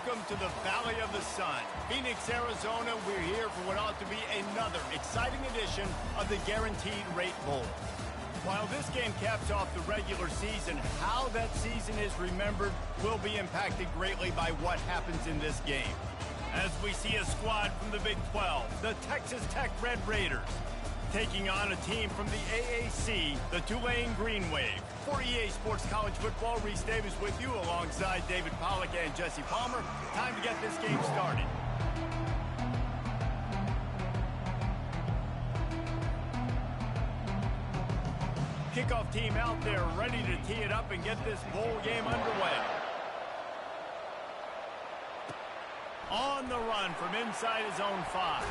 Welcome to the Valley of the Sun, Phoenix, Arizona. We're here for what ought to be another exciting edition of the Guaranteed Rate Bowl. While this game caps off the regular season, how that season is remembered will be impacted greatly by what happens in this game. As we see a squad from the Big 12, the Texas Tech Red Raiders, taking on a team from the AAC, the Tulane Green Wave. For EA Sports College Football, Reese Davis with you alongside David Pollack and Jesse Palmer. Time to get this game started. Kickoff team out there ready to tee it up and get this bowl game underway. On the run from inside his own 5.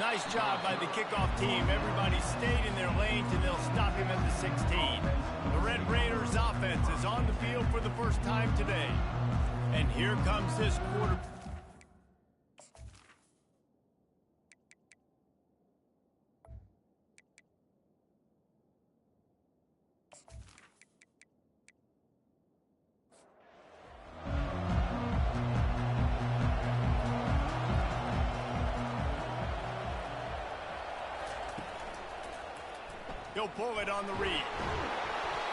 Nice job by the kickoff team. Everybody stayed in their lanes, and they'll stop him at the 16. The Red Raiders offense is on the field for the first time today. And here comes this quarter. He'll pull it on the read.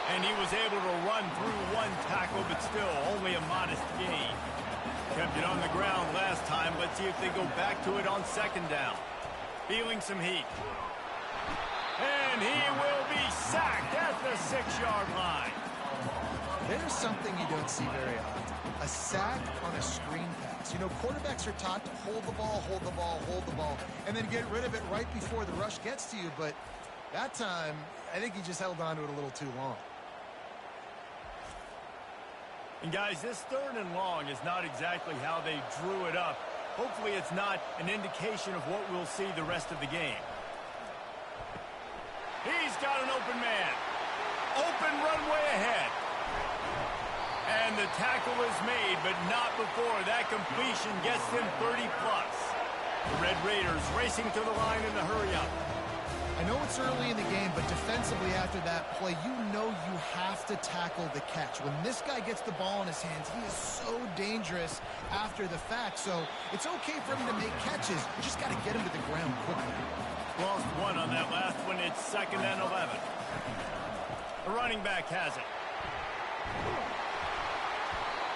And he was able to run through one tackle, but still only a modest gain. Kept it on the ground last time. Let's see if they go back to it on second down. Feeling some heat. And he will be sacked at the 6-yard line. There's something you don't see very often. A sack on a screen pass. You know, quarterbacks are taught to hold the ball, hold the ball, hold the ball, and then get rid of it right before the rush gets to you. But that time, I think he just held on to it a little too long. And guys, this 3rd and long is not exactly how they drew it up. Hopefully it's not an indication of what we'll see the rest of the game. He's got an open man. Open runway ahead. And the tackle is made, but not before that completion gets them 30+. The Red Raiders racing to the line in the hurry-up. I know it's early in the game, but defensively after that play, you know you have to tackle the catch. When this guy gets the ball in his hands, he is so dangerous after the fact. So it's okay for him to make catches. You just got to get him to the ground quickly. Lost one on that last one. It's 2nd and 11. The running back has it.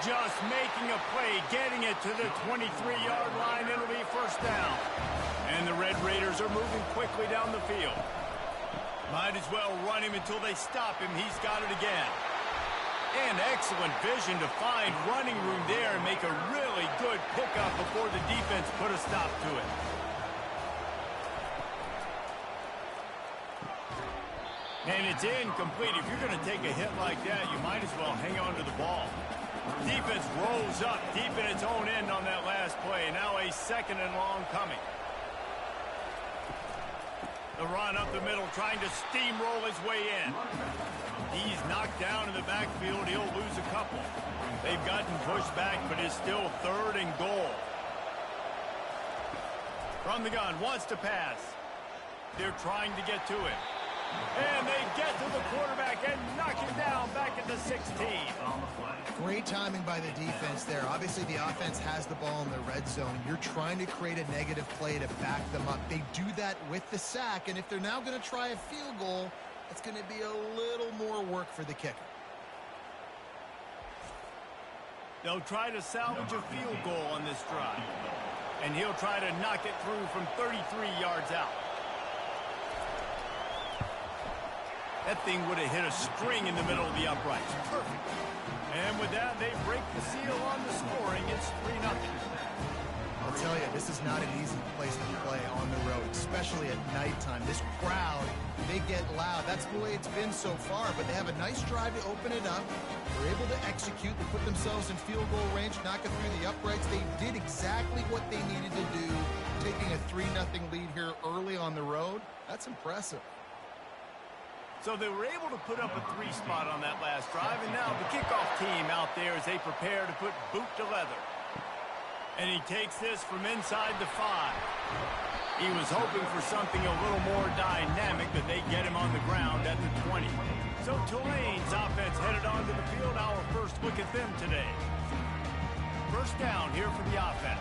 Just making a play, getting it to the 23-yard line. It'll be 1st down. And the Red Raiders are moving quickly down the field. Might as well run him until they stop him. He's got it again. And excellent vision to find running room there and make a really good pickup before the defense put a stop to it. And it's incomplete. If you're going to take a hit like that, you might as well hang on to the ball. Defense rolls up deep in its own end on that last play. Now a 2nd and long coming. The run up the middle, trying to steamroll his way in. He's knocked down in the backfield. He'll lose a couple. They've gotten pushed back, but it's still 3rd and goal. From the gun, wants to pass. They're trying to get to it. And they get to the quarterback and knock him down back at the 16. Great timing by the defense there. Obviously, the offense has the ball in the red zone. You're trying to create a negative play to back them up. They do that with the sack, and if they're now going to try a field goal, it's going to be a little more work for the kicker. They'll try to salvage a field goal on this drive. And he'll try to knock it through from 33 yards out. That thing would have hit a string in the middle of the uprights. Perfect. And with that, they break the seal on the scoring. It's 3-0. I'll tell you, this is not an easy place to play on the road, especially at nighttime. This crowd, they get loud. That's the way it's been so far, but they have a nice drive to open it up. They're able to execute. They put themselves in field goal range, knock it through the uprights. They did exactly what they needed to do, taking a 3-0 lead here early on the road. That's impressive. So they were able to put up a 3 spot on that last drive, and now the kickoff team out there as they prepare to put boot to leather. And he takes this from inside the 5. He was hoping for something a little more dynamic, but they get him on the ground at the 20. So Tulane's offense headed onto the field. Our first look at them today. first down here for the offense.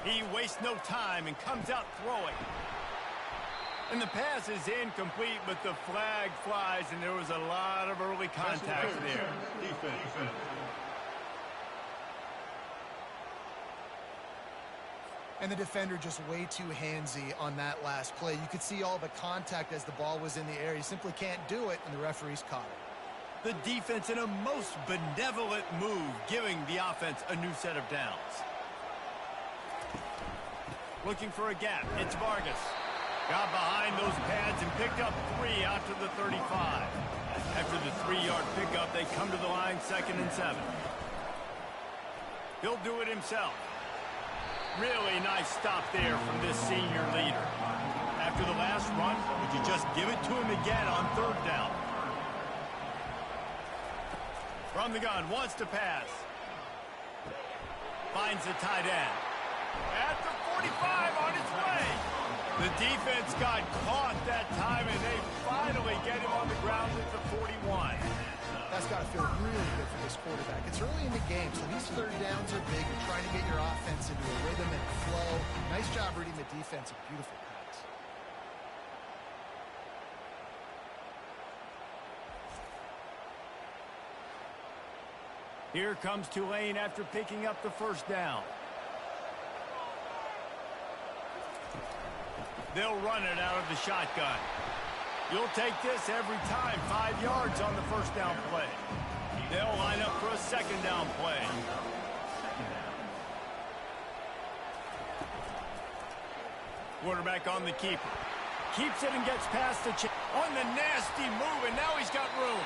He wastes no time and comes out throwing. And the pass is incomplete, but the flag flies, and there was a lot of early contact there. Defense. And the defender just way too handsy on that last play. You could see all the contact as the ball was in the air. He simply can't do it, and the referees caught it. The defense in a most benevolent move, giving the offense a new set of downs. Looking for a gap. It's Vargas. Got behind those pads and picked up 3 out to the 35. After the 3-yard pickup, they come to the line 2nd and 7. He'll do it himself. Really nice stop there from this senior leader. After the last run, would you just give it to him again on 3rd down? From the gun, wants to pass. Finds the tight end. At the 45 on its way. The defense got caught that time, and they finally get him on the ground at the 41. That's got to feel really good for this quarterback. It's early in the game, so these 3rd downs are big. You're trying to get your offense into a rhythm and a flow. Nice job reading the defense. A beautiful pass. Here comes Tulane after picking up the 1st down. They'll run it out of the shotgun. You'll take this every time. 5 yards on the 1st down play. They'll line up for a 2nd down play. Quarterback on the keeper. Keeps it and gets past the on the nasty move, and now he's got room.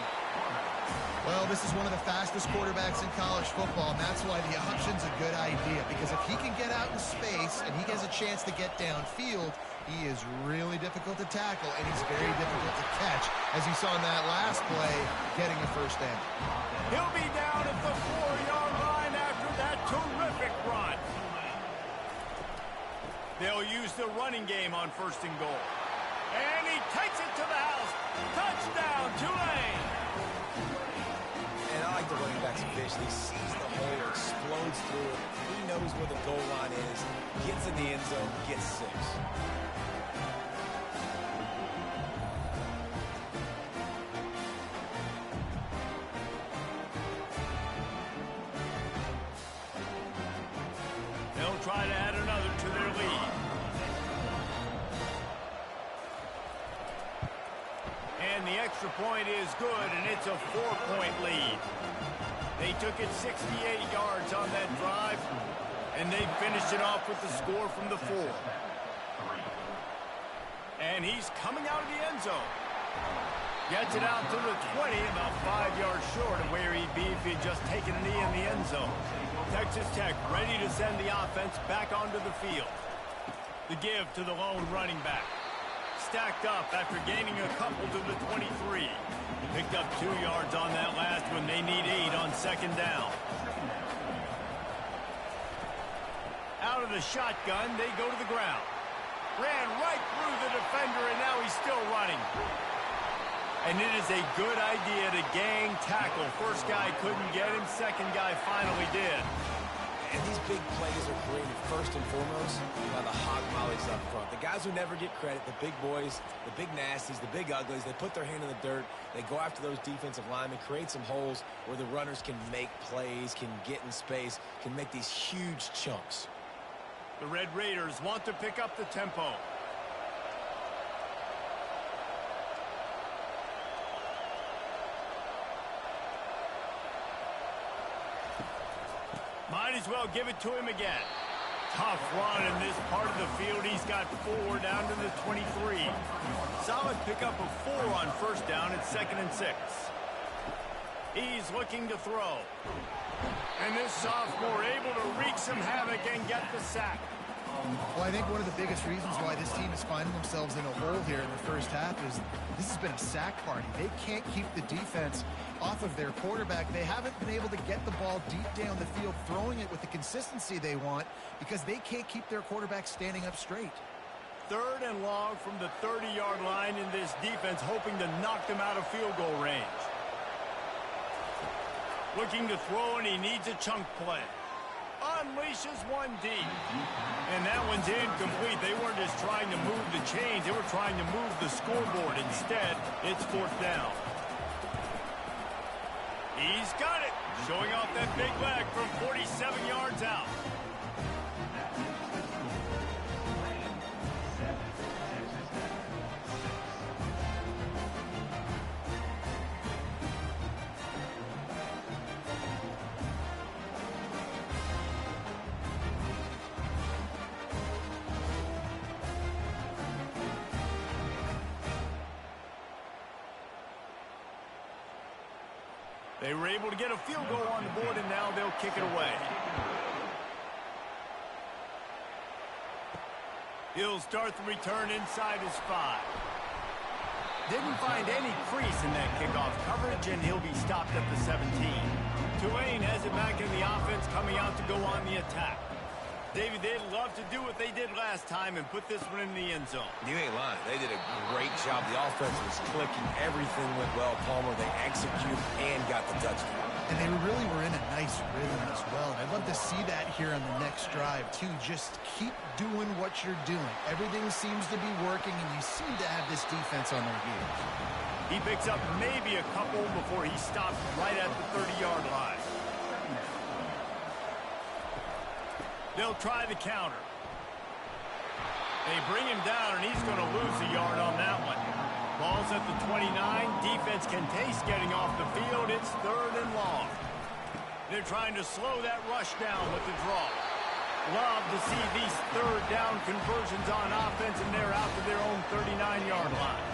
Well, this is one of the fastest quarterbacks in college football, and that's why the option's a good idea, because if he can get out in space and he has a chance to get downfield, he is really difficult to tackle, and he's very difficult to catch, as you saw in that last play, getting a 1st down. He'll be down at the 4-yard line after that terrific run. They'll use the running game on 1st and goal. And he takes it to the house. Touchdown, Tulane. And I like the running back's vision. He sees the hole, explodes through it. He knows where the goal line is, gets in the end zone, gets 6. They'll try to add another to their lead. And the extra point is good, and it's a 4-point lead. They took it 68 yards on that drive, and they finished it off with the score from the 4. And he's coming out of the end zone. Gets it out to the 20, about 5 yards short of where he'd be if he had just taken a knee in the end zone. Texas Tech ready to send the offense back onto the field. The give to the lone running back. Stacked up after gaining a couple to the 23. Picked up 2 yards on that last one. They need 8 on 2nd down. Out of the shotgun, they go to the ground. Ran right through the defender, and now he's still running. And it is a good idea to gang tackle. First guy couldn't get him. 2nd guy finally did. And these big plays are created first and foremost by the hog mollies up front. The guys who never get credit, the big boys, the big nasties, the big uglies, they put their hand in the dirt. They go after those defensive linemen, create some holes where the runners can make plays, can get in space, can make these huge chunks. The Red Raiders want to pick up the tempo. Might as well give it to him again. Tough run in this part of the field. He's got 4 down to the 23. Solid pickup of 4 on 1st down at 2nd and 6. He's looking to throw. And this sophomore able to wreak some havoc and get the sack. Well, I think one of the biggest reasons why this team is finding themselves in a hole here in the 1st half is this has been a sack party. They can't keep the defense off of their quarterback. They haven't been able to get the ball deep down the field, throwing it with the consistency they want because they can't keep their quarterback standing up straight. 3rd and long from the 30-yard line in this defense, hoping to knock them out of field goal range. Looking to throw, and he needs a chunk play. Unleashes one deep. And that one's incomplete. They weren't just trying to move the chains. They were trying to move the scoreboard. Instead, it's 4th down. He's got it. Showing off that big leg from 47 yards out. They were able to get a field goal on the board, and now they'll kick it away. He'll start the return inside his 5. Didn't find any crease in that kickoff coverage, and he'll be stopped at the 17. Tulane has it back in the offense, coming out to go on the attack. David, they'd love to do what they did last time and put this one in the end zone. You ain't lying. They did a great job. The offense was clicking. Everything went well, Palmer. They executed and got the touchdown. And they really were in a nice rhythm as well. And I'd love to see that here on the next drive, too. Just keep doing what you're doing. Everything seems to be working, and you seem to have this defense on their heels. He picks up maybe a couple before he stops right at the 30-yard line. They'll try the counter. They bring him down, and he's going to lose a yard on that one. Ball's at the 29. Defense can taste getting off the field. It's 3rd and long. They're trying to slow that rush down with the draw. Love to see these 3rd down conversions on offense, and they're out to their own 39-yard line.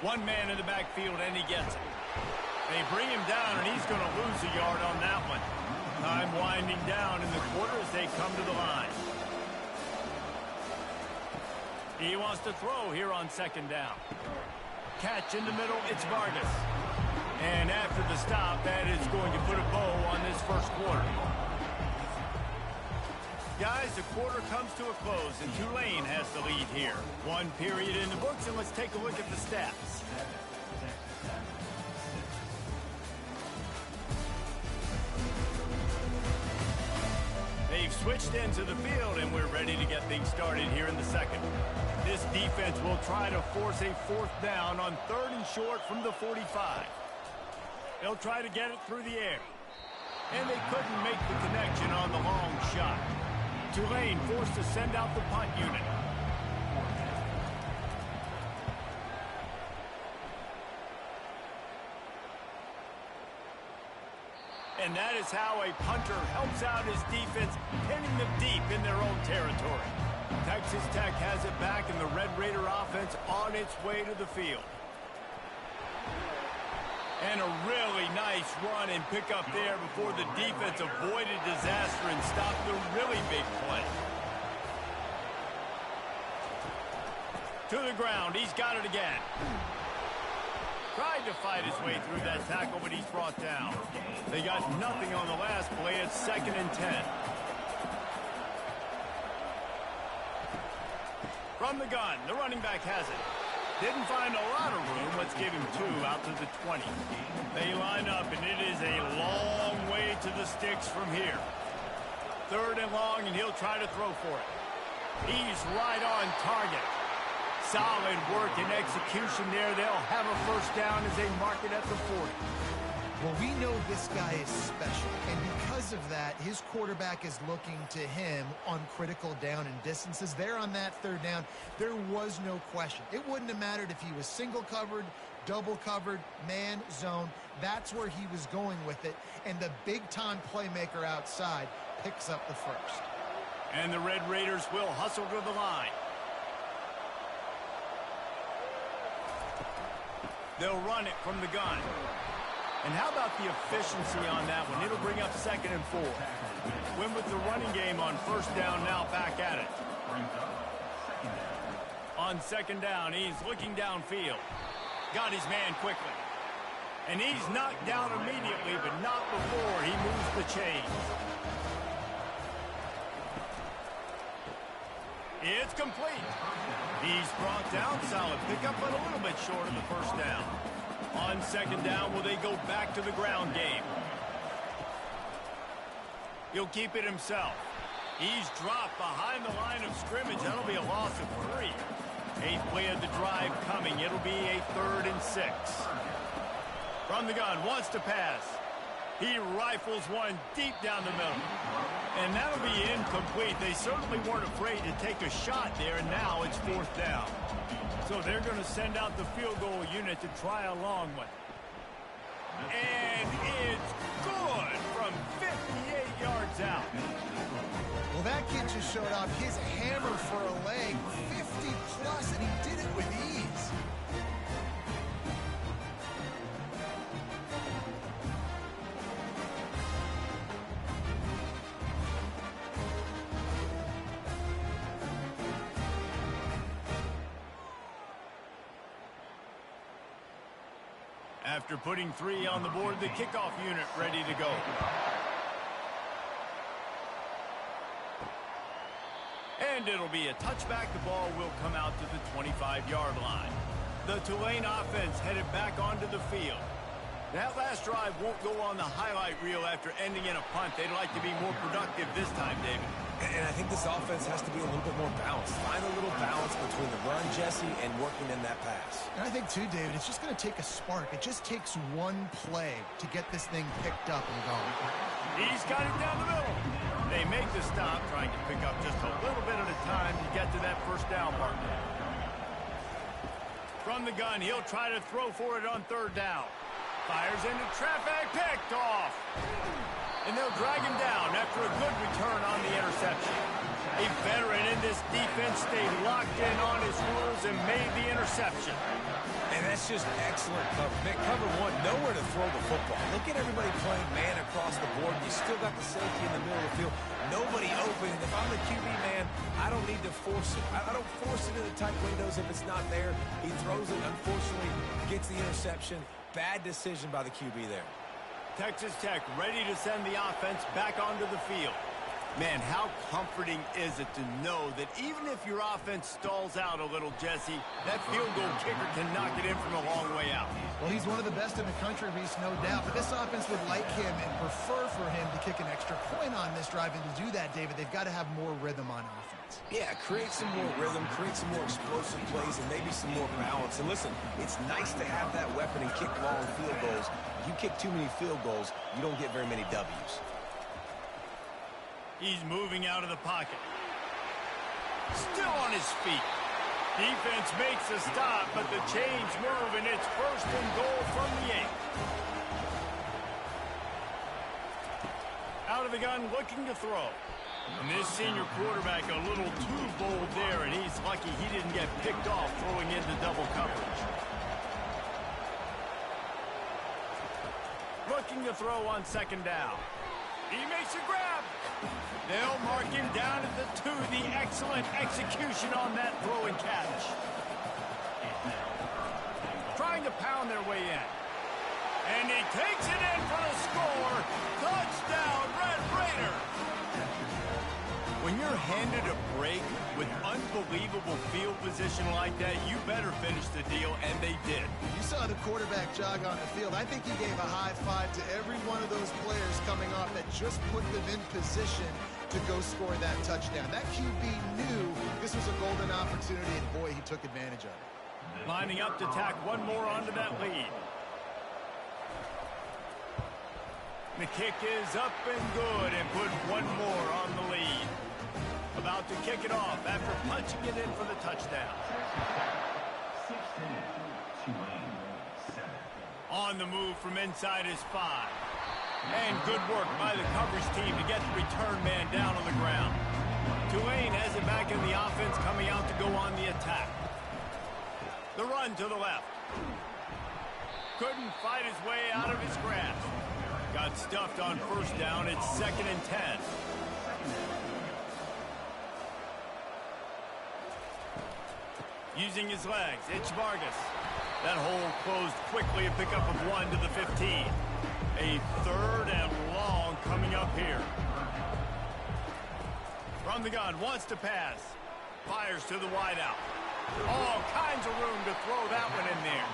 One man in the backfield, and he gets it. They bring him down, and he's going to lose a yard on that one. Time winding down in the quarter as they come to the line. He wants to throw here on 2nd down. Catch in the middle, it's Vargas. And after the stop, that is going to put a bow on this first quarter. Guys, the quarter comes to a close, and Tulane has the lead here. 1 period in the books, and let's take a look at the stats. They've switched into the field, and we're ready to get things started here in the second. This defense will try to force a 4th down on 3rd and short from the 45. They'll try to get it through the air. And they couldn't make the connection on the long shot. Tulane forced to send out the punt unit. And that is how a punter helps out his defense, pinning them deep in their own territory. Texas Tech has it back, and the Red Raider offense on its way to the field. And a really nice run and pick up there before the defense avoided disaster and stopped the really big play. To the ground, he's got it again. Tried to fight his way through that tackle, but he's brought down. They got nothing on the last play. It's 2nd and 10. From the gun, the running back has it. Didn't find a lot of room. Let's give him 2 out to the 20. They line up, and it is a long way to the sticks from here. 3rd and long, and he'll try to throw for it. He's right on target. Solid work and execution there. They'll have a 1st down as they mark it at the 40. Well, we know this guy is special, and because of that, his quarterback is looking to him on critical down and distances. There on that 3rd down, there was no question. It wouldn't have mattered if he was single covered, double covered, man, zone. That's where he was going with it, and the big-time playmaker outside picks up the 1st. And the Red Raiders will hustle to the line. They'll run it from the gun. And how about the efficiency on that one? It'll bring up 2nd and 4. Win with the running game on 1st down, now back at it. On 2nd down, he's looking downfield. Got his man quickly. And he's knocked down immediately, but not before he moves the chains. It's complete. He's brought down, solid pickup, but a little bit short of the 1st down. On second down, will they go back to the ground game? He'll keep it himself. He's dropped behind the line of scrimmage. That'll be a loss of 3. 8th play of the drive coming. It'll be a 3rd and 6. From the gun, wants to pass. He rifles one deep down the middle. And that'll be incomplete. They certainly weren't afraid to take a shot there, and now it's 4th down. So they're going to send out the field goal unit to try a long one. And it's good from 58 yards out. Well, that kid just showed off his hammer for a leg, 50-plus, and he did it with ease. After putting 3 on the board, the kickoff unit ready to go. And it'll be a touchback. The ball will come out to the 25-yard line. The Tulane offense headed back onto the field. That last drive won't go on the highlight reel after ending in a punt. They'd like to be more productive this time, David. And I think this offense has to be a little bit more balanced. Find a little balance between the run, Jesse, and working in that pass. And I think, too, David, it's just going to take a spark. It just takes one play to get this thing picked up and going. He's got it down the middle. They make the stop, trying to pick up just a little bit at a time to get to that 1st down mark. From the gun, he'll try to throw for it on 3rd down. Fires into traffic, picked off. And they'll drag him down after a good return on the interception. A veteran in this defense stayed locked in on his rules and made the interception. And that's just excellent cover. Man, cover 1, nowhere to throw the football. Look at everybody playing man across the board. You still got the safety in the middle of the field. Nobody open. And if I'm the QB man, I don't need to force it. I don't force it into tight windows if it's not there. He throws it, unfortunately, gets the interception. Bad decision by the QB there. Texas Tech ready to send the offense back onto the field. Man, how comforting is it to know that even if your offense stalls out a little, Jesse, that field goal kicker can knock it in from a long way out. Well, he's one of the best in the country, Reese, no doubt. But this offense would like him and prefer for him to kick an extra point on this drive. And to do that, David, they've got to have more rhythm on offense. Yeah, create some more rhythm, create some more explosive plays, and maybe some more balance. And listen, it's nice to have that weapon and kick long field goals. If you kick too many field goals, you don't get very many W's. He's moving out of the pocket. Still on his feet. Defense makes a stop, but the change move, and it's 1st and goal from the 8. Out of the gun, looking to throw. And this senior quarterback a little too bold there, and he's lucky he didn't get picked off throwing into double coverage. Looking to throw on 2nd down. He makes a grab. They'll mark him down at the 2. The excellent execution on that throw and catch. Trying to pound their way in. And he takes it in for the score. Touchdown, Red Raider. When you're handed a break with unbelievable field position like that, you better finish the deal, and they did. You saw the quarterback jog on the field. I think he gave a high five to every one of those players coming off that just put them in position to go score that touchdown. That QB knew this was a golden opportunity, and boy, he took advantage of it. Lining up to tack one more onto that lead. The kick is up and good, and put one more on the lead. About to kick it off after punching it in for the touchdown. On the move from inside his 5. And good work by the coverage team to get the return man down on the ground. Tulane has it back in the offense, coming out to go on the attack. The run to the left. Couldn't fight his way out of his grasp. Got stuffed on 1st down. It's 2nd and 10. Using his legs, it's Vargas. That hole closed quickly, a pickup of 1 to the 15. A 3rd and long coming up here. From the gun, wants to pass. Fires to the wideout. All kinds of room to throw that one in there.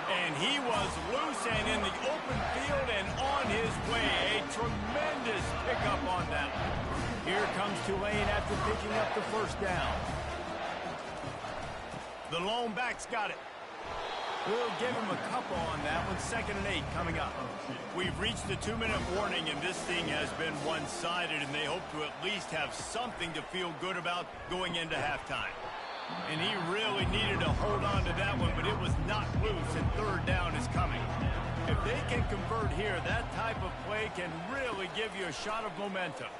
And he was loose and in the open field and on his way. A tremendous pickup on that one. Here comes Tulane after picking up the first down. The lone back's got it. We'll give him a couple on that one. 2nd and 8 coming up. We've reached the 2-minute warning, and this thing has been one-sided, and they hope to at least have something to feel good about going into halftime. And he really needed to hold on to that one, but it was not loose, and 3rd down is coming. If they can convert here, that type of play can really give you a shot of momentum.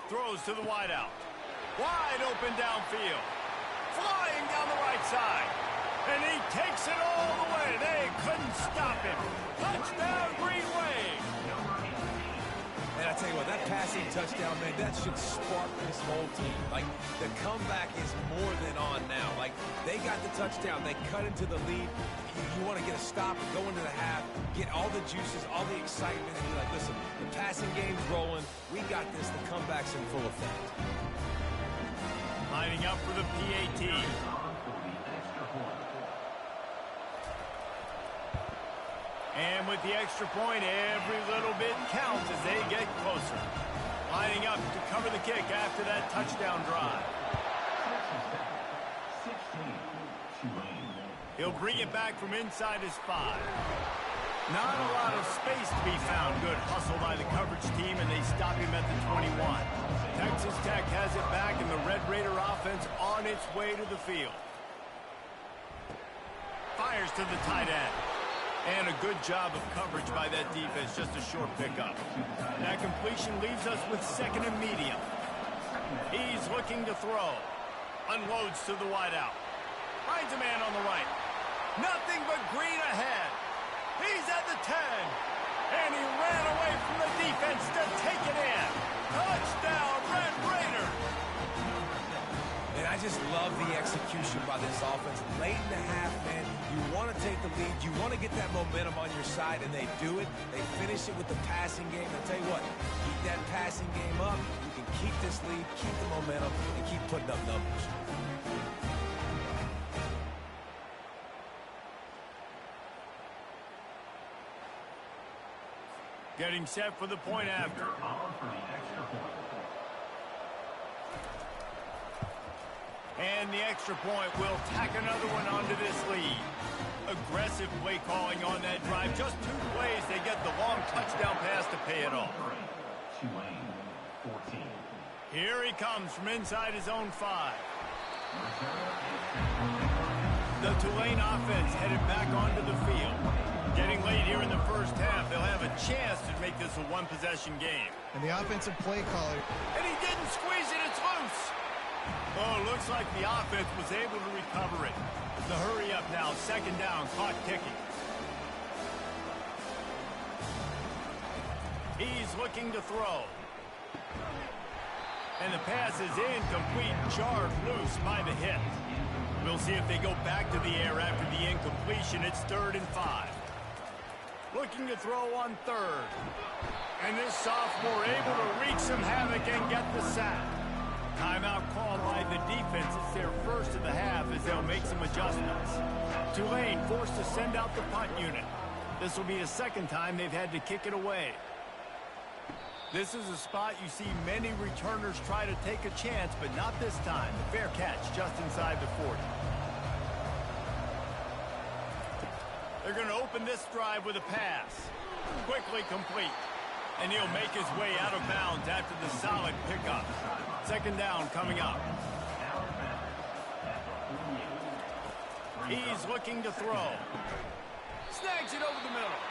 Throws to the wideout. Wide open downfield. Flying down the right side. And he takes it all the way. They couldn't stop him. Touchdown, Green Wave. And I tell you what, that passing touchdown, man, that should spark this whole team. Like, the comeback is more than on now. Like, they got the touchdown. They cut into the lead. You want to get a stop and go into the half, get all the juices, all the excitement, and be like, listen, the passing game's rolling. We got this. The comeback's in full effect. Lining up for the PAT. And with the extra point, every little bit counts as they get closer. Lining up to cover the kick after that touchdown drive. He'll bring it back from inside his 5. Not a lot of space to be found. Good hustle by the coverage team, and they stop him at the 21. Texas Tech has it back, and the Red Raider offense on its way to the field. Fires to the tight end. And a good job of coverage by that defense, just a short pickup. That completion leaves us with 2nd and medium. He's looking to throw. Unloads to the wideout. Finds a man on the right. Nothing but green ahead. He's at the 10. And he ran away from the defense to take it in. Touchdown, Red Raider. And I just love the execution by this offense. Late in the half, man, you want to take the lead. You want to get that momentum on your side, and they do it. They finish it with the passing game. I'll tell you what, keep that passing game up. You can keep this lead, keep the momentum, and keep putting up numbers. Getting set for the point after. And the extra point will tack another one onto this lead. Aggressive play calling on that drive. Just 2 plays, they get the long touchdown pass to pay it off. Here he comes from inside his own 5. The Tulane offense headed back onto the field. Getting late here in the first half, they'll have a chance to make this a one-possession game. And the offensive play caller. And he didn't squeeze it, it's loose. Oh, looks like the offense was able to recover it. The hurry up now, 2nd down, clock ticking. He's looking to throw. And the pass is incomplete, jarred loose by the hit. We'll see if they go back to the air after the incompletion. It's 3rd and 5. Looking to throw on 3rd. And this sophomore able to wreak some havoc and get the sack. Timeout called by the defense. It's their first of the half as they'll make some adjustments. Tulane forced to send out the punt unit. This will be the 2nd time they've had to kick it away. This is a spot you see many returners try to take a chance, but not this time. The fair catch just inside the 40. They're going to open this drive with a pass. Quickly complete. And he'll make his way out of bounds after the solid pickup. 2nd down coming up. He's looking to throw. Snags it over the middle.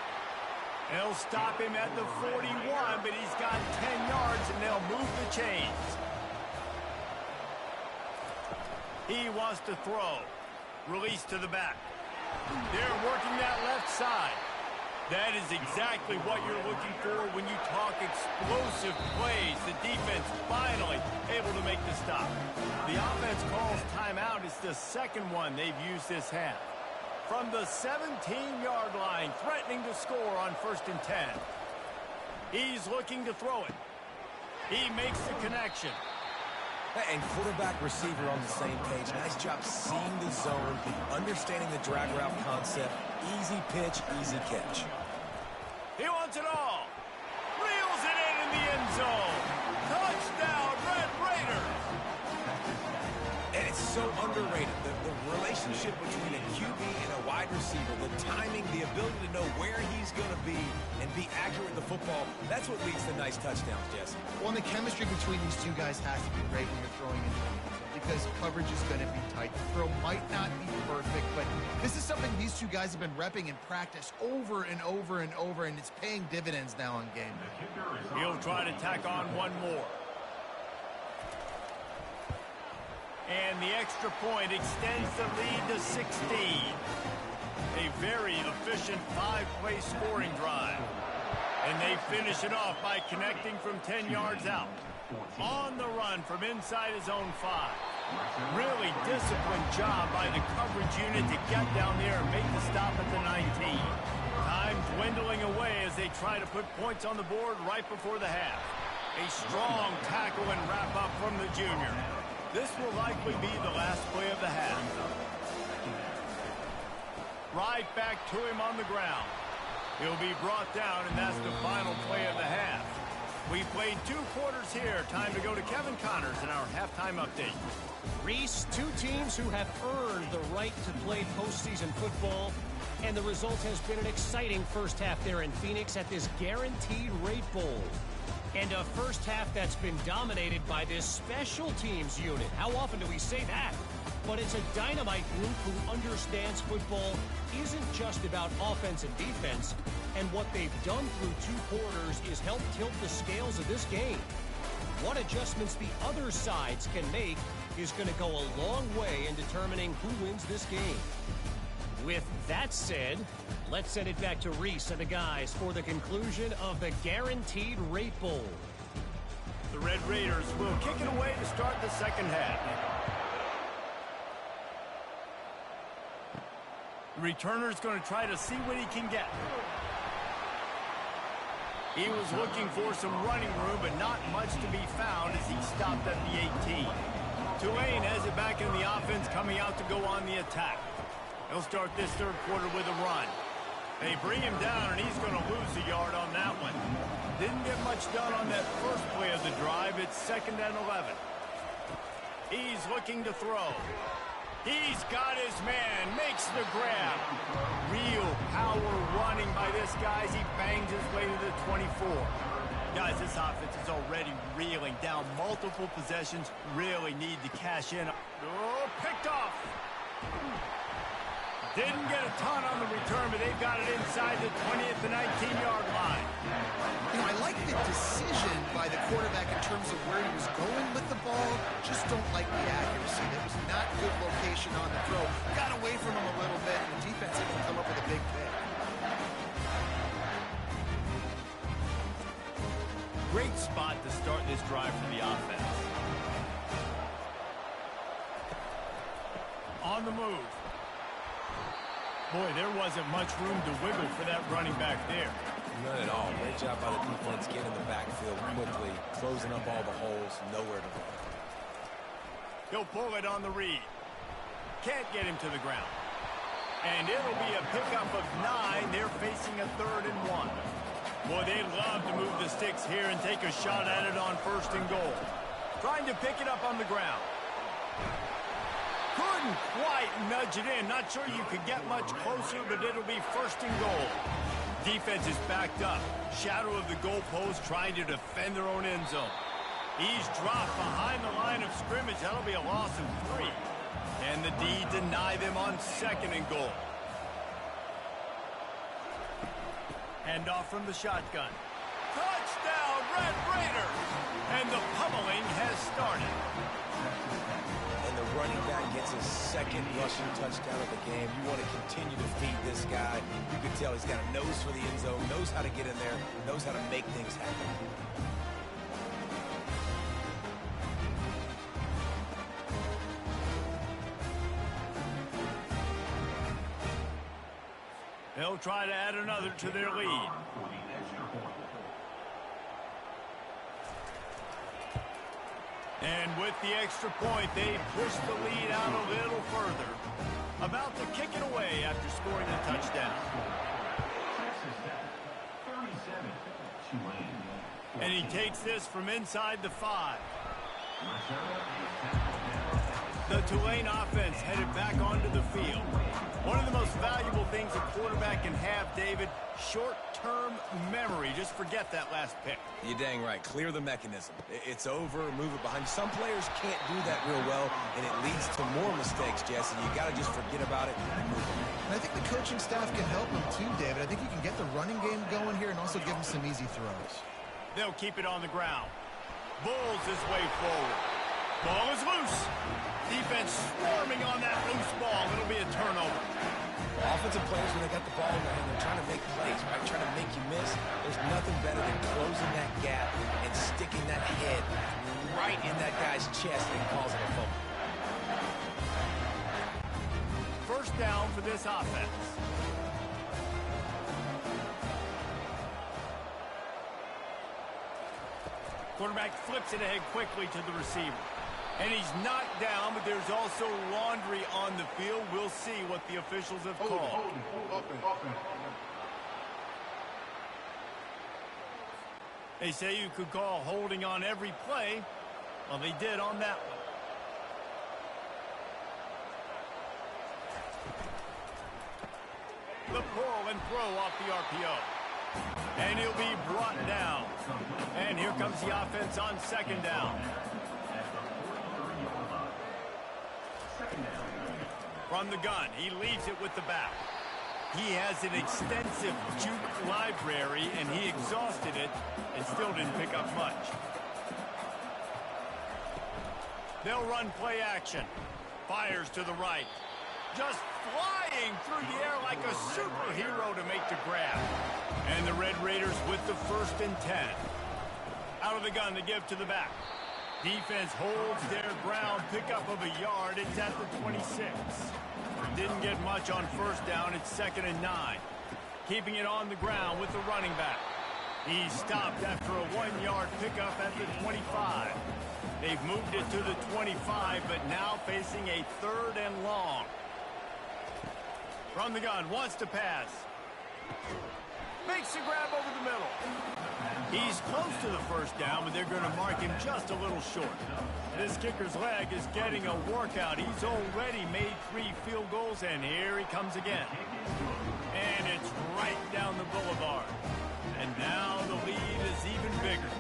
They'll stop him at the 41, but he's got 10 yards, and they'll move the chains. He wants to throw. Release to the back. They're working that left side. That is exactly what you're looking for when you talk explosive plays. The defense finally able to make the stop. The offense calls timeout. It's the 2nd one they've used this half. From the 17-yard line, threatening to score on 1st and 10. He's looking to throw it. He makes the connection. And quarterback, receiver on the same page. Nice job seeing the zone, understanding the drag route concept, Easy pitch, easy catch. He wants it all. Reels it in the end zone. Touchdown, Red Raiders. And it's so underrated. The relationship between a QB and a wide receiver, the timing, the ability to know where he's going to be and be accurate with the football, that's what leads to nice touchdowns, Jesse. Well, and the chemistry between these two guys has to be great when you're throwing into the end zone because coverage is going to be tight. The throw might not be perfect, but this is something these two guys have been repping in practice over and over and over, and it's paying dividends now on game day. He'll try to tack on one more. And the extra point extends the lead to 16. A very efficient 5-play scoring drive. And they finish it off by connecting from 10 yards out. On the run from inside his own 5. Really disciplined job by the coverage unit to get down there and make the stop at the 19. Time dwindling away as they try to put points on the board right before the half. A strong tackle and wrap up from the junior. This will likely be the last play of the half. Right back to him on the ground. He'll be brought down, and that's the final play of the half. We played 2 quarters here. Time to go to Kevin Connors in our halftime update. Reese, 2 teams who have earned the right to play postseason football, and the result has been an exciting first half there in Phoenix at this Guaranteed Rate Bowl. And a first half that's been dominated by this special teams unit. How often do we say that? But it's a dynamite group who understands football isn't just about offense and defense. And what they've done through 2 quarters is help tilt the scales of this game. What adjustments the other sides can make is going to go a long way in determining who wins this game. With that said, let's send it back to Reese and the guys for the conclusion of the Guaranteed Rate Bowl. The Red Raiders will kick it away to start the second half. The returner's going to try to see what he can get. He was looking for some running room, but not much to be found as he stopped at the 18. Tulane has it back in the offense, coming out to go on the attack. He'll start this third quarter with a run. They bring him down, and he's going to lose a yard on that one. Didn't get much done on that first play of the drive. It's 2nd and 11. He's looking to throw. He's got his man, makes the grab. Real power running by this guy as he bangs his way to the 24. Guys, this offense is already reeling down multiple possessions. Really need to cash in. Oh, picked off. Didn't get a ton on the return, but they've got it inside the 20 at the 19-yard line. You know, I like the decision by the quarterback in terms of where he was going with the ball. Just don't like the accuracy. There was not good location on the throw. Got away from him a little bit, and the defense didn't come up with a big pick. Great spot to start this drive for the offense. On the move. Boy, there wasn't much room to wiggle for that running back there. None at all. Great job by the defense getting in the backfield quickly, closing up all the holes, nowhere to run. He'll pull it on the read. Can't get him to the ground. And it'll be a pickup of 9. They're facing a 3rd and 1. Boy, they'd love to move the sticks here and take a shot at it on 1st and goal. Trying to pick it up on the ground. Couldn't quite nudge it in. Not sure you could get much closer, but it'll be 1st and goal. Defense is backed up. Shadow of the goalpost trying to defend their own end zone. He's dropped behind the line of scrimmage. That'll be a loss of 3. And the D deny them on 2nd and goal. Handoff from the shotgun. Touchdown, Red Raiders! And the pummeling has started. And the running back gets his 2nd rushing touchdown of the game. You want to continue to feed this guy. You can tell he's got a nose for the end zone, knows how to get in there, knows how to make things happen. They'll try to add another to their lead. And with the extra point, they push the lead out a little further. about to kick it away after scoring the touchdown. And he takes this from inside the 5. The Tulane offense headed back onto the field. One of the most valuable things a quarterback can have, David, short-term memory. Just forget that last pick. You're dang right. Clear the mechanism. It's over, move it behind you. Some players can't do that real well, and it leads to more mistakes, Jesse. You got to just forget about it and move on. And I think the coaching staff can help him too, David. I think you can get the running game going here and also give him some easy throws. They'll keep it on the ground. Bulls his way forward. Ball is loose. Defense swarming on that loose ball. It'll be a turnover. Offensive players, when they got the ball in their hand, they're trying to make plays, right? Trying to make you miss. There's nothing better than closing that gap and sticking that head right in that guy's chest and causing a fumble. First down for this offense. Quarterback flips it ahead quickly to the receiver. And he's knocked down, but there's also laundry on the field. We'll see what the officials have called. They say you could call holding on every play. Well, they did on that one. The pull and throw off the RPO. And he'll be brought down. And here comes the offense on second down. From the gun, he leaves it with the back. He has an extensive juke library, and he exhausted it and still didn't pick up much. They'll run play action. Fires to the right. Just flying through the air like a superhero to make the grab. And the Red Raiders with the 1st and 10. Out of the gun to give to the back. Defense holds their ground, pickup of a yard. It's at the 26. Didn't get much on first down. It's 2nd and 9. Keeping it on the ground with the running back. He stopped after a 1-yard pickup at the 25. They've moved it to the 25, but now facing a 3rd and long. From the gun, wants to pass. Makes the grab over the middle. He's close to the first down, but they're going to mark him just a little short. This kicker's leg is getting a workout. He's already made 3 field goals, and here he comes again. And it's right down the boulevard. And now the lead is even bigger.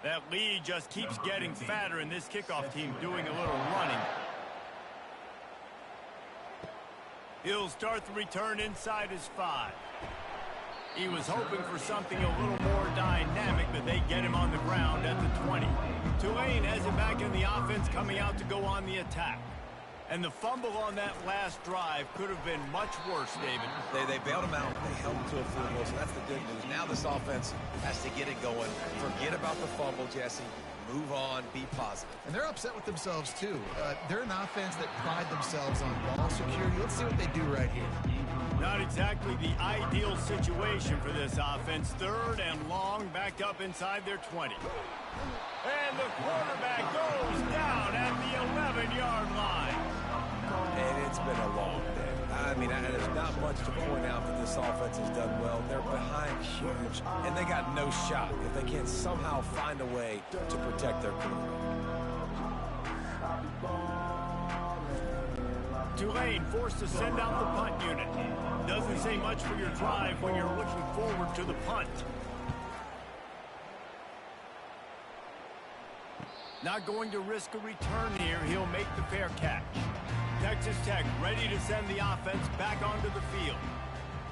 That lead just keeps getting fatter, and this kickoff team doing a little running. He'll start the return inside his 5. He was hoping for something a little more dynamic, but they get him on the ground at the 20. Tulane has it back in the offense, coming out to go on the attack. And the fumble on that last drive could have been much worse, David. They bailed him out. They held him to a field goal, so that's the good news. Now this offense has to get it going. Forget about the fumble, Jesse. Move on. Be positive. And they're upset with themselves, too. They're an offense that pride themselves on ball security. Let's see what they do right here. Not exactly the ideal situation for this offense. 3rd and long, backed up inside their 20. And the quarterback goes down at the 11-yard line. And it's been a long day. I mean, there's not much to point out that this offense has done well. They're behind huge, and they got no shot if they can't somehow find a way to protect their quarterback. Tulane forced to send out the punt unit. Doesn't say much for your drive when you're looking forward to the punt. Not going to risk a return here. He'll make the fair catch. Texas Tech ready to send the offense back onto the field.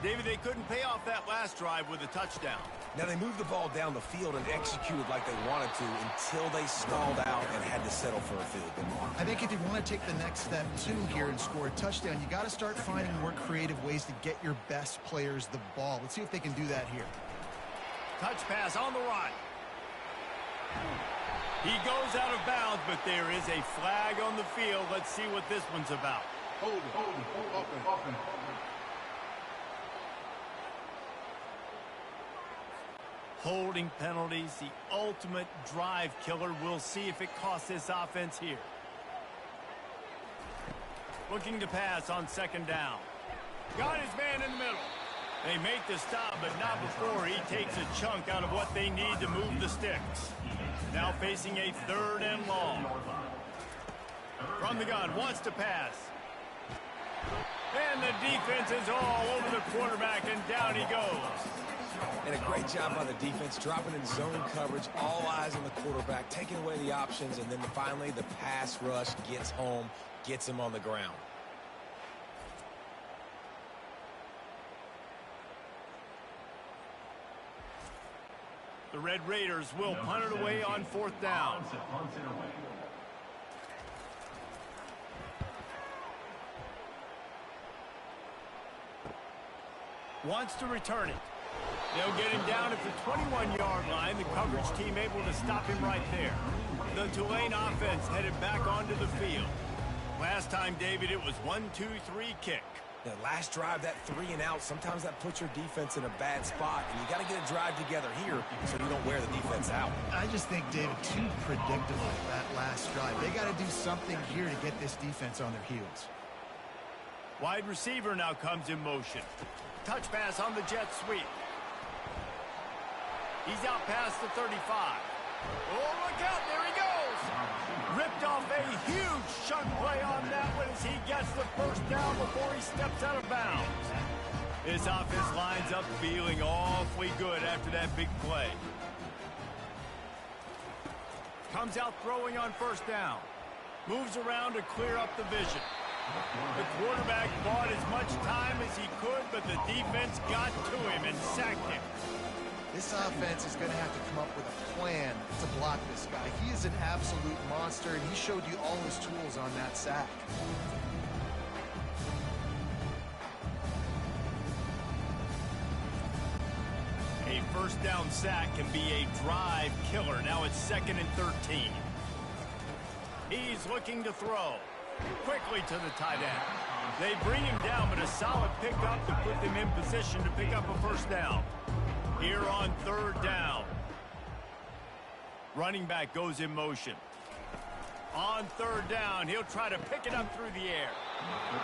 David, they couldn't pay off that last drive with a touchdown. Now, they moved the ball down the field and executed like they wanted to until they stalled out and had to settle for a field goal. I think if you want to take the next step, too, here and score a touchdown, you got to start finding more creative ways to get your best players the ball. Let's see if they can do that here. Touch pass on the right. He goes out of bounds, but there is a flag on the field. Let's see what this one's about. Open. Holding penalties, the ultimate drive killer. We'll see if it costs this offense here. Looking to pass on second down. Got his man in the middle. They make the stop, but not before he takes a chunk out of what they need to move the sticks. Now facing a 3rd and long. From the gun, wants to pass. And the defense is all over the quarterback, and down he goes. And a great job by the defense, dropping in zone coverage, all eyes on the quarterback, taking away the options, and then finally the pass rush gets home, gets him on the ground. The Red Raiders will punt it away on 4th down. Wants to return it. They'll get him down at the 21-yard line. The coverage team able to stop him right there. The Tulane offense headed back onto the field. Last time, David, it was 1-2-3 kick. The last drive, that 3 and out, sometimes that puts your defense in a bad spot, and you got to get a drive together here so you don't wear the defense out. I just think, David, too predictable, that last drive. They got to do something here to get this defense on their heels. Wide receiver now comes in motion. Touch pass on the jet sweep. He's out past the 35. Oh, look out, there he goes. Ripped off a huge chunk play on that one as he gets the first down before he steps out of bounds. This offense lines up feeling awfully good after that big play. Comes out throwing on 1st down. Moves around to clear up the vision. The quarterback bought as much time as he could, but the defense got to him and sacked him. This offense is going to have to come up with a plan to block this guy. He is an absolute monster, and he showed you all his tools on that sack. A 1st down sack can be a drive killer. Now it's 2nd and 13. He's looking to throw. Quickly to the tight end. They bring him down, but a solid pickup to put them in position to pick up a 1st down. Here on 3rd down. Running back goes in motion. On 3rd down, he'll try to pick it up through the air.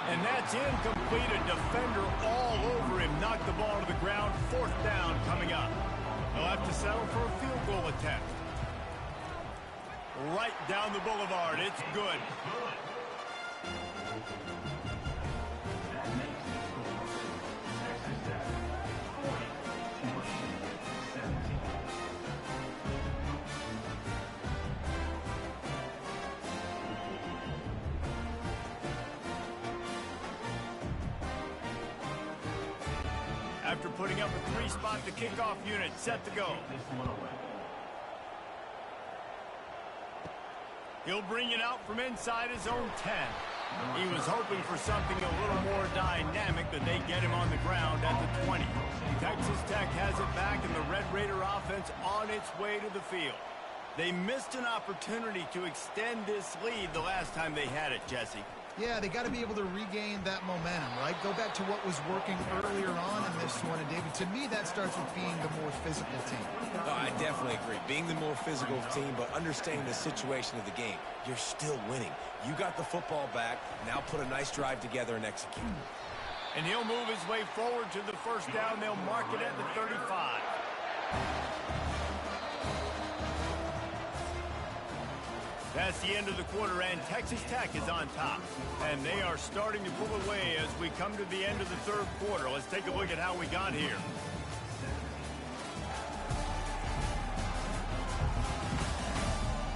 And that's incomplete. A defender all over him. Knocked the ball to the ground. 4th down coming up. They'll have to settle for a field goal attempt. Right down the boulevard. It's good. After putting up a 3-spot, the kickoff unit set to go. He'll bring it out from inside his own 10. He was hoping for something a little more dynamic, but they get him on the ground at the 20. Texas Tech has it back, and the Red Raider offense on its way to the field. They missed an opportunity to extend this lead the last time they had it, Jesse. Yeah, they got to be able to regain that momentum, right? Go back to what was working earlier on in this one. And, David, to me, that starts with being the more physical team. No, I definitely agree. Being the more physical team, but understanding the situation of the game. You're still winning. You got the football back. Now put a nice drive together and execute. And he'll move his way forward to the 1st down. They'll mark it at the 35. That's the end of the quarter, and Texas Tech is on top. And they are starting to pull away as we come to the end of the 3rd quarter. Let's take a look at how we got here.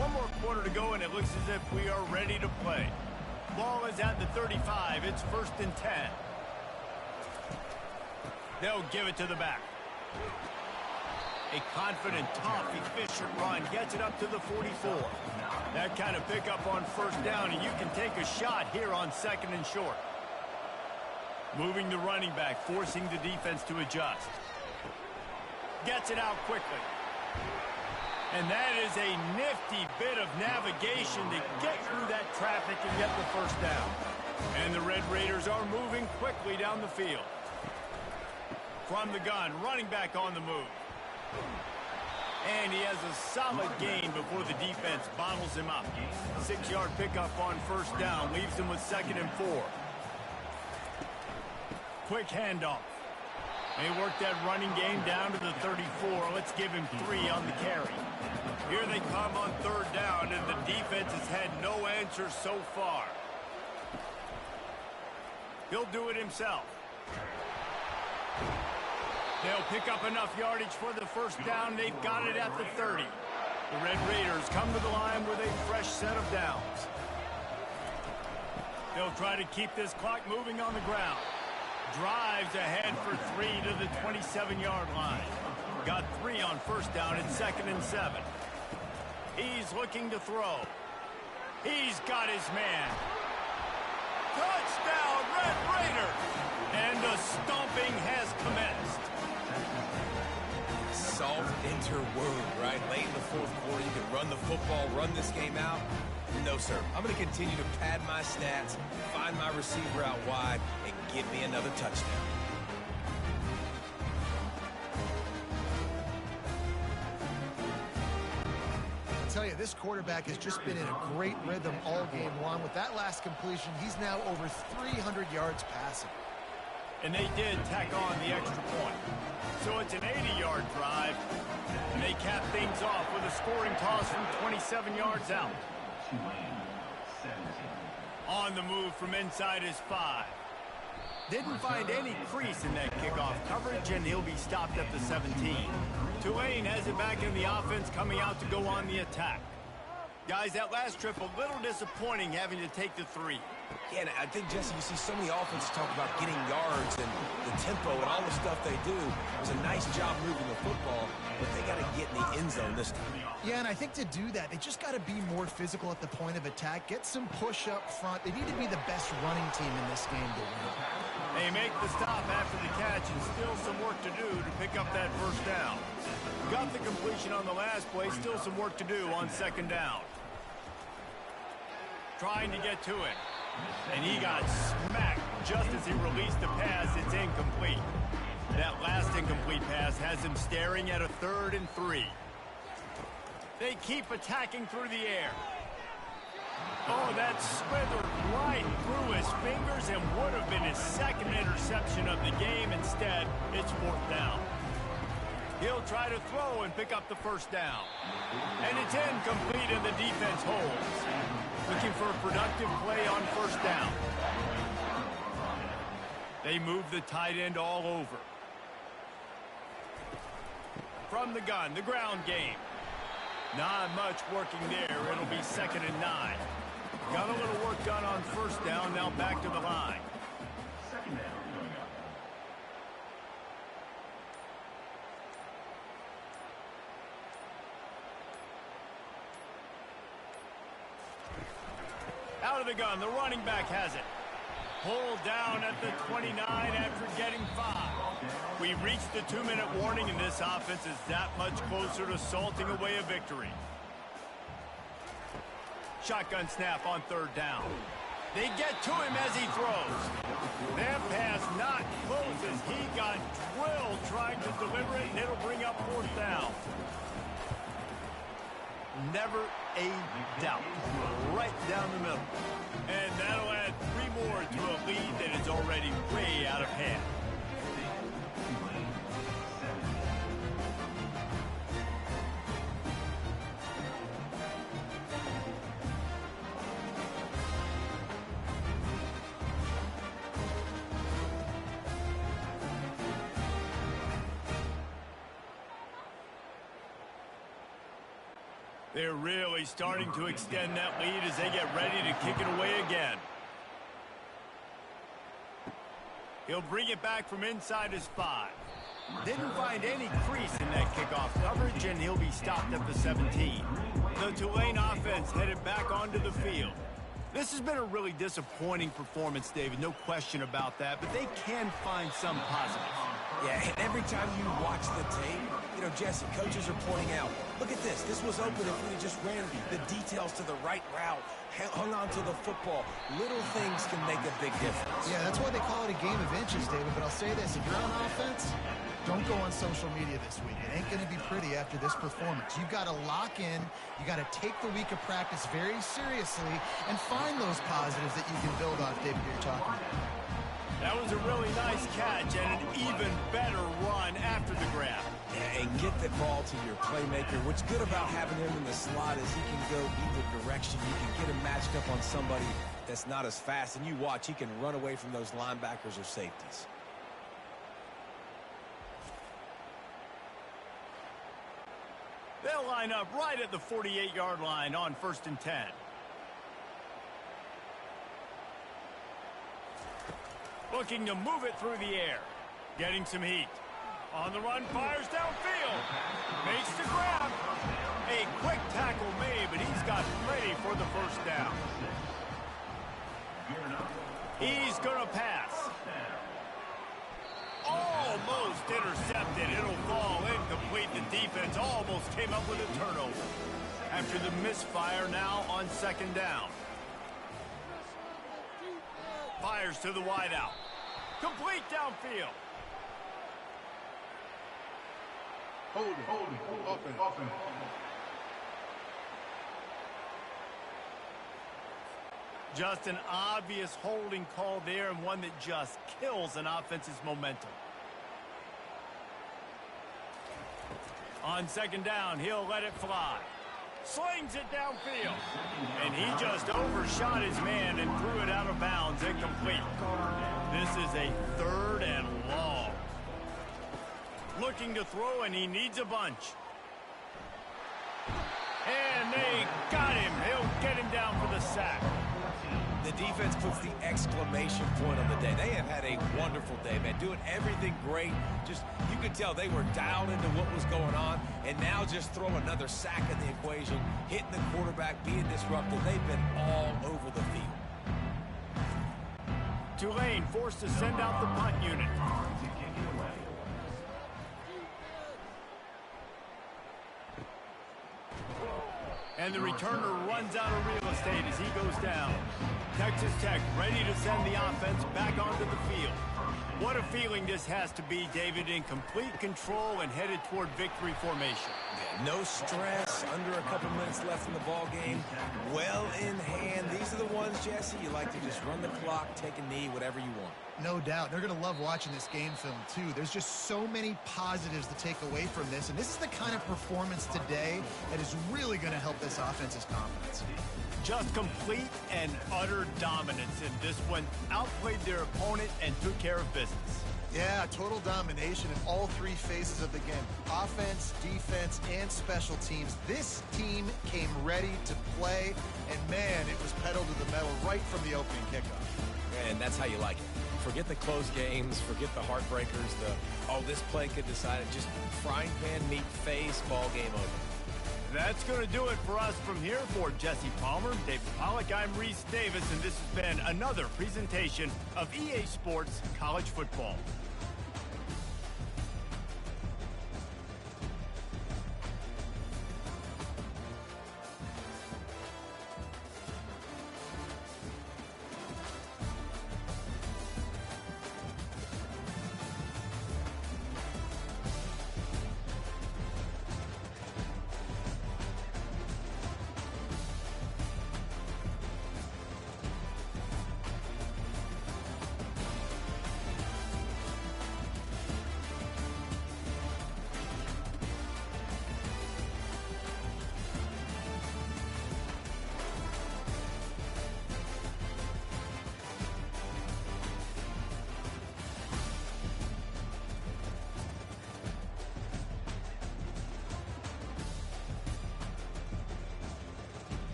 One more quarter to go, and it looks as if we are ready to play. Ball is at the 35. It's 1st and 10. They'll give it to the back. A confident, tough, efficient run gets it up to the 44. That kind of pickup on 1st down, and you can take a shot here on 2nd and short. Moving the running back, forcing the defense to adjust. Gets it out quickly. And that is a nifty bit of navigation to get through that traffic and get the first down. And the Red Raiders are moving quickly down the field. From the gun, running back on the move. And he has a solid gain before the defense bottles him up. 6-yard pickup on first down, leaves him with 2nd and 4. Quick handoff. They work that running game down to the 34. Let's give him 3 on the carry. Here they come on 3rd down, and the defense has had no answer so far. He'll do it himself. They'll pick up enough yardage for the first down. They've got it at the 30. The Red Raiders come to the line with a fresh set of downs. They'll try to keep this clock moving on the ground. Drives ahead for 3 to the 27-yard line. Got 3 on first down at 2nd and 7. He's looking to throw. He's got his man. Touchdown, Red Raiders! And the stomping has commenced. Salt into wound, right? Late in the 4th quarter, you can run the football, run this game out. No, sir. I'm going to continue to pad my stats, find my receiver out wide, and give me another touchdown. I tell you, this quarterback has just been in a great rhythm all game long. With that last completion, he's now over 300 yards passing. And they did tack on the extra point. So it's an 80-yard drive. And they cap things off with a scoring toss from 27 yards out. On the move from inside his 5. Didn't find any crease in that kickoff coverage, and he'll be stopped at the 17. Tulane has it back in the offense, coming out to go on the attack. Guys, that last trip a little disappointing, having to take the 3. Yeah, and I think, Jesse, you see so many offenses talk about getting yards and the tempo and all the stuff they do. It was a nice job moving the football, but they got to get in the end zone this time. Yeah, and I think to do that, they just got to be more physical at the point of attack, get some push up front. They need to be the best running team in this game to win. They make the stop after the catch, and still some work to do to pick up that first down. Got the completion on the last play, still some work to do on 2nd down. Trying to get to it. And he got smacked just as he released the pass. It's incomplete. That last incomplete pass has him staring at a 3rd and 3. They keep attacking through the air. Oh, that slithered right through his fingers and would have been his 2nd interception of the game. Instead, it's 4th down. He'll try to throw and pick up the first down. And it's incomplete, and the defense holds. Looking for a productive play on first down. They move the tight end all over. From the gun, the ground game. Not much working there. It'll be 2nd and 9. Got a little work done on first down, now back to the line. Out of the gun, the running back has it. Pulled down at the 29 after getting 5. We reached the 2-minute warning, and this offense is that much closer to salting away a victory. Shotgun snap on 3rd down. They get to him as he throws. That pass not close as he got drilled trying to deliver it, and it'll bring up 4th down. Never a doubt. Right down the middle. And that'll add 3 more to a lead that is already way out of hand. They're really starting to extend that lead as they get ready to kick it away again. He'll bring it back from inside his 5. Didn't find any crease in that kickoff coverage, and he'll be stopped at the 17. The Tulane offense headed back onto the field. This has been a really disappointing performance, David, no question about that, but they can find some positives. Yeah, and every time you watch the tape, You know, Jesse, coaches are pointing out, look at this. This was open if we just ran the details to the right route, hung on to the football. Little things can make a big difference. Yeah, that's why they call it a game of inches, David. But I'll say this, if you're on offense, don't go on social media this week. It ain't going to be pretty after this performance. You've got to lock in. You got to take the week of practice very seriously and find those positives that you can build off, David, you're talking about. That was a really nice catch and an even better run after the grab. Yeah, and get the ball to your playmaker. What's good about having him in the slot is he can go either direction. You can get him matched up on somebody that's not as fast. And you watch, he can run away from those linebackers or safeties. They'll line up right at the 48-yard line on 1st and 10. Looking to move it through the air. Getting some heat. On the run, fires downfield. Makes the grab. A quick tackle made, but he's got ready for the first down. He's going to pass. Almost intercepted. It'll fall incomplete. The defense almost came up with a turnover. After the misfire, now on 2nd down. Fires to the wideout. Complete downfield. Open. Just an obvious holding call there, and one that just kills an offense's momentum. On 2nd down, he'll let it fly. Slings it downfield. And he just overshot his man and threw it out of bounds, incomplete. This is a 3rd and long. Looking to throw, and he needs a bunch. And they got him. He'll get him down for the sack. The defense puts the exclamation point on the day. They have had a wonderful day, man. Doing everything great. Just, you could tell they were dialed into what was going on. And now just throw another sack in the equation, hitting the quarterback, being disruptive. They've been all over the field. Tulane forced to send out the punt unit. And the returner runs out of real estate as he goes down. Texas Tech ready to send the offense back onto the field. What a feeling this has to be, David, in complete control and headed toward victory formation. Yeah, no stress, under a couple minutes left in the ball game. Well in hand. These are the ones, Jesse, you like to just run the clock, take a knee, whatever you want. No doubt. They're going to love watching this game film, too. There's just so many positives to take away from this, and this is the kind of performance today that is really going to help this offense's confidence. Just complete and utter dominance in this one. Outplayed their opponent and took care of business. Yeah, total domination in all 3 phases of the game. Offense, defense, and special teams. This team came ready to play, and man, it was pedal to the metal right from the opening kickoff. And that's how you like it. Forget the close games, forget the heartbreakers, this play could decide it. Just frying pan meet face, ball game over. That's going to do it for us from here. For Jesse Palmer, David Pollack, I'm Reese Davis, and this has been another presentation of EA Sports College Football.